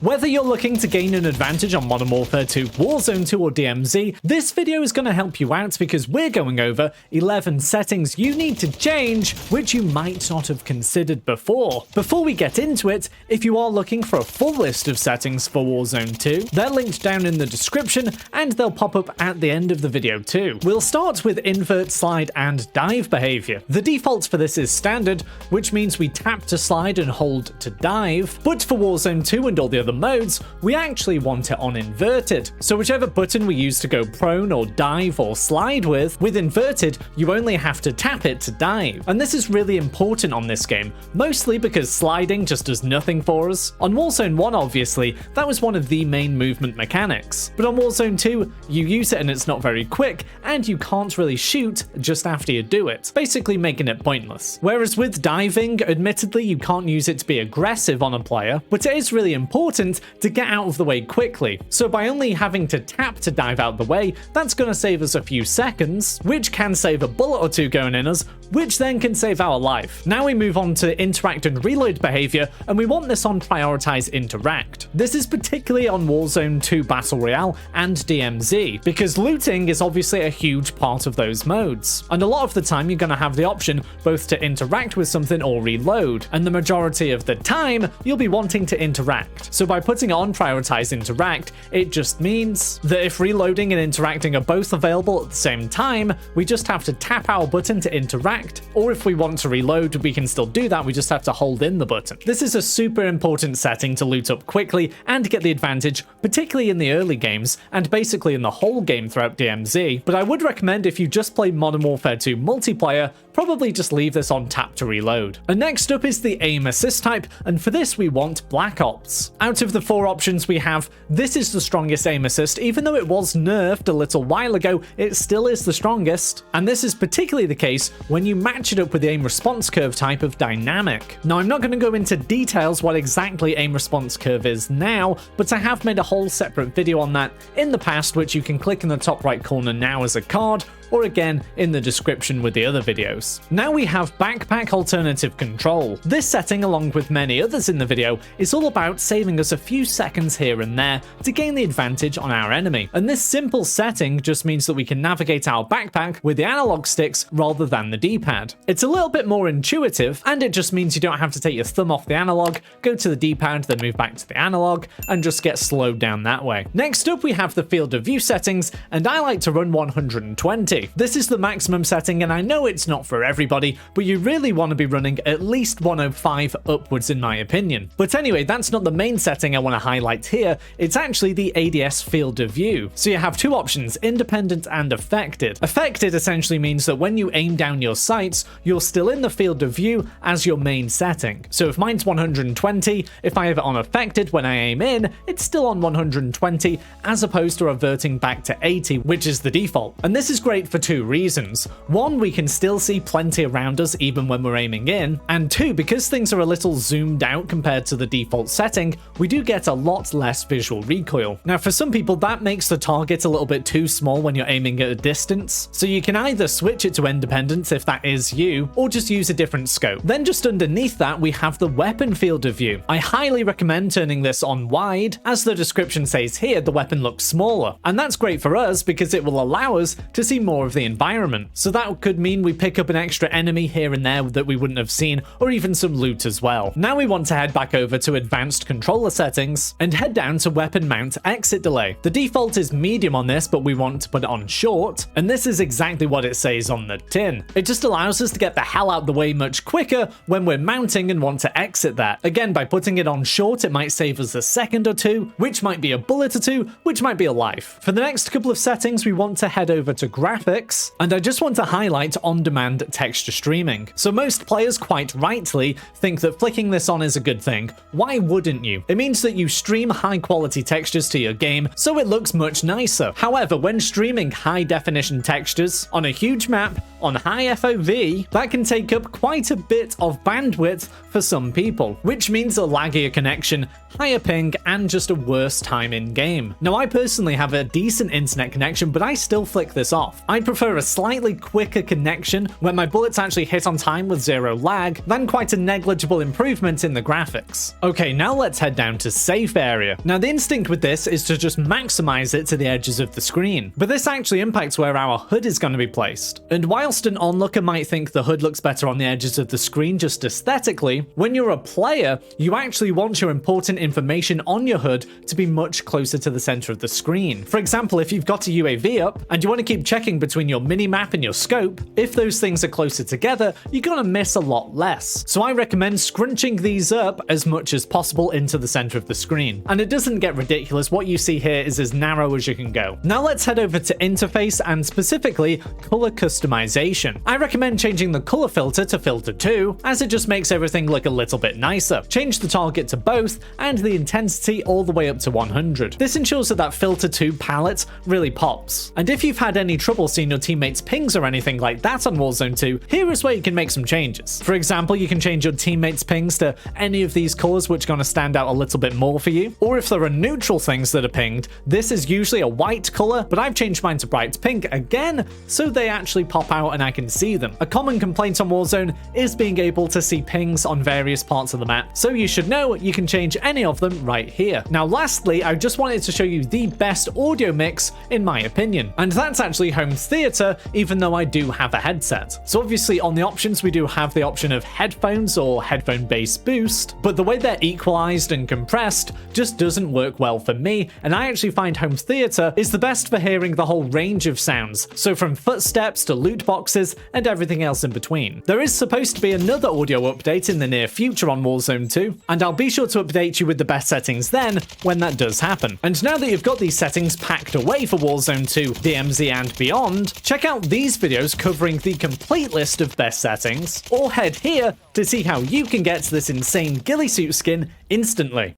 Whether you're looking to gain an advantage on Modern Warfare 2, Warzone 2 or DMZ, this video is going to help you out because we're going over 11 settings you need to change which you might not have considered before. Before we get into it, if you are looking for a full list of settings for Warzone 2, they're linked down in the description and they'll pop up at the end of the video too. We'll start with invert, slide and dive behavior. The default for this is standard, which means we tap to slide and hold to dive, but for Warzone 2 and all the other modes, we actually want it on inverted. So whichever button we use to go prone or dive or slide with inverted, you only have to tap it to dive. And this is really important on this game, mostly because sliding just does nothing for us. On Warzone 1, obviously, that was one of the main movement mechanics. But on Warzone 2, you use it and it's not very quick, and you can't really shoot just after you do it, basically making it pointless. Whereas with diving, admittedly, you can't use it to be aggressive on a player, but it is really important to get out of the way quickly. So by only having to tap to dive out the way, that's going to save us a few seconds, which can save a bullet or two going in us, which then can save our life. Now we move on to interact and reload behavior, and we want this on prioritize interact. This is particularly on Warzone 2 Battle Royale and DMZ, because looting is obviously a huge part of those modes. And a lot of the time you're going to have the option both to interact with something or reload, and the majority of the time you'll be wanting to interact. So by putting it on prioritize interact, it just means that if reloading and interacting are both available at the same time, we just have to tap our button to interact, or if we want to reload, we can still do that, we just have to hold in the button. This is a super important setting to loot up quickly and get the advantage, particularly in the early games, and basically in the whole game throughout DMZ, but I would recommend if you just play Modern Warfare 2 multiplayer, probably just leave this on tap to reload. And next up is the aim assist type, and for this we want Black Ops. Out of the 4 options we have, this is the strongest aim assist. Even though it was nerfed a little while ago, it still is the strongest, and this is particularly the case when you match it up with the aim response curve type of dynamic. Now I'm not going to go into details what exactly aim response curve is now, but I have made a whole separate video on that in the past, which you can click in the top right corner now as a card, or again in the description with the other videos. Now we have backpack alternative control. This setting, along with many others in the video, is all about saving us a few seconds here and there to gain the advantage on our enemy. And this simple setting just means that we can navigate our backpack with the analog sticks rather than the D-pad. It's a little bit more intuitive, and it just means you don't have to take your thumb off the analog, go to the D-pad, then move back to the analog, and just get slowed down that way. Next up we have the field of view settings, and I like to run 120. This is the maximum setting, and I know it's not for everybody, but you really want to be running at least 105 upwards in my opinion. But anyway, that's not the main setting I want to highlight here, it's actually the ADS field of view. So you have 2 options, independent and affected. Affected essentially means that when you aim down your sights, you're still in the field of view as your main setting. So if mine's 120, if I have it on affected when I aim in, it's still on 120 as opposed to reverting back to 80, which is the default. And this is great for 2 reasons. 1, we can still see plenty around us even when we're aiming in, and 2, because things are a little zoomed out compared to the default setting, we do get a lot less visual recoil. Now for some people that makes the target a little bit too small when you're aiming at a distance, so you can either switch it to independent if that is you, or just use a different scope. Then just underneath that we have the weapon field of view. I highly recommend turning this on wide. As the description says here, the weapon looks smaller, and that's great for us because it will allow us to see more of the environment. So that could mean we pick up an extra enemy here and there that we wouldn't have seen, or even some loot as well. Now we want to head back over to advanced controller settings and head down to weapon mount exit delay. The default is medium on this, but we want to put it on short, and this is exactly what it says on the tin. It just allows us to get the hell out the way much quicker when we're mounting and want to exit that. Again, by putting it on short, it might save us a second or two, which might be a bullet or two, which might be a life. For the next couple of settings, we want to head over to graphics, and I just want to highlight on-demand texture streaming. So most players quite rightly think that flicking this on is a good thing. Why wouldn't you? It means that you stream high quality textures to your game, so it looks much nicer. However, when streaming high definition textures on a huge map on high FOV, that can take up quite a bit of bandwidth for some people, which means a laggier connection, higher ping, and just a worse time in game. Now I personally have a decent internet connection, but I still flick this off. I I prefer a slightly quicker connection where my bullets actually hit on time with zero lag than quite a negligible improvement in the graphics. Okay, now let's head down to safe area. Now the instinct with this is to just maximize it to the edges of the screen, but this actually impacts where our HUD is going to be placed. And whilst an onlooker might think the HUD looks better on the edges of the screen just aesthetically, when you're a player, you actually want your important information on your HUD to be much closer to the center of the screen. For example, if you've got a UAV up and you want to keep checking between your minimap and your scope, if those things are closer together, you're going to miss a lot less. So I recommend scrunching these up as much as possible into the center of the screen. And it doesn't get ridiculous, what you see here is as narrow as you can go. Now let's head over to interface and specifically color customization. I recommend changing the color filter to filter 2, as it just makes everything look a little bit nicer. Change the target to both and the intensity all the way up to 100. This ensures that filter 2 palette really pops. And if you've had any trouble seeing your teammates' pings or anything like that on Warzone 2, here is where you can make some changes. For example, you can change your teammates' pings to any of these colors which are going to stand out a little bit more for you. Or if there are neutral things that are pinged, this is usually a white color, but I've changed mine to bright pink again, so they actually pop out and I can see them. A common complaint on Warzone is being able to see pings on various parts of the map, so you should know you can change any of them right here. Now lastly, I just wanted to show you the best audio mix in my opinion, and that's actually home theater, even though I do have a headset. So obviously on the options we do have the option of headphones or headphone bass boost, but the way they're equalized and compressed just doesn't work well for me, and I actually find home theater is the best for hearing the whole range of sounds, so from footsteps to loot boxes and everything else in between. There is supposed to be another audio update in the near future on Warzone 2, and I'll be sure to update you with the best settings then when that does happen. And now that you've got these settings packed away for Warzone 2, DMZ and beyond, check out these videos covering the complete list of best settings, or head here to see how you can get this insane ghillie suit skin instantly.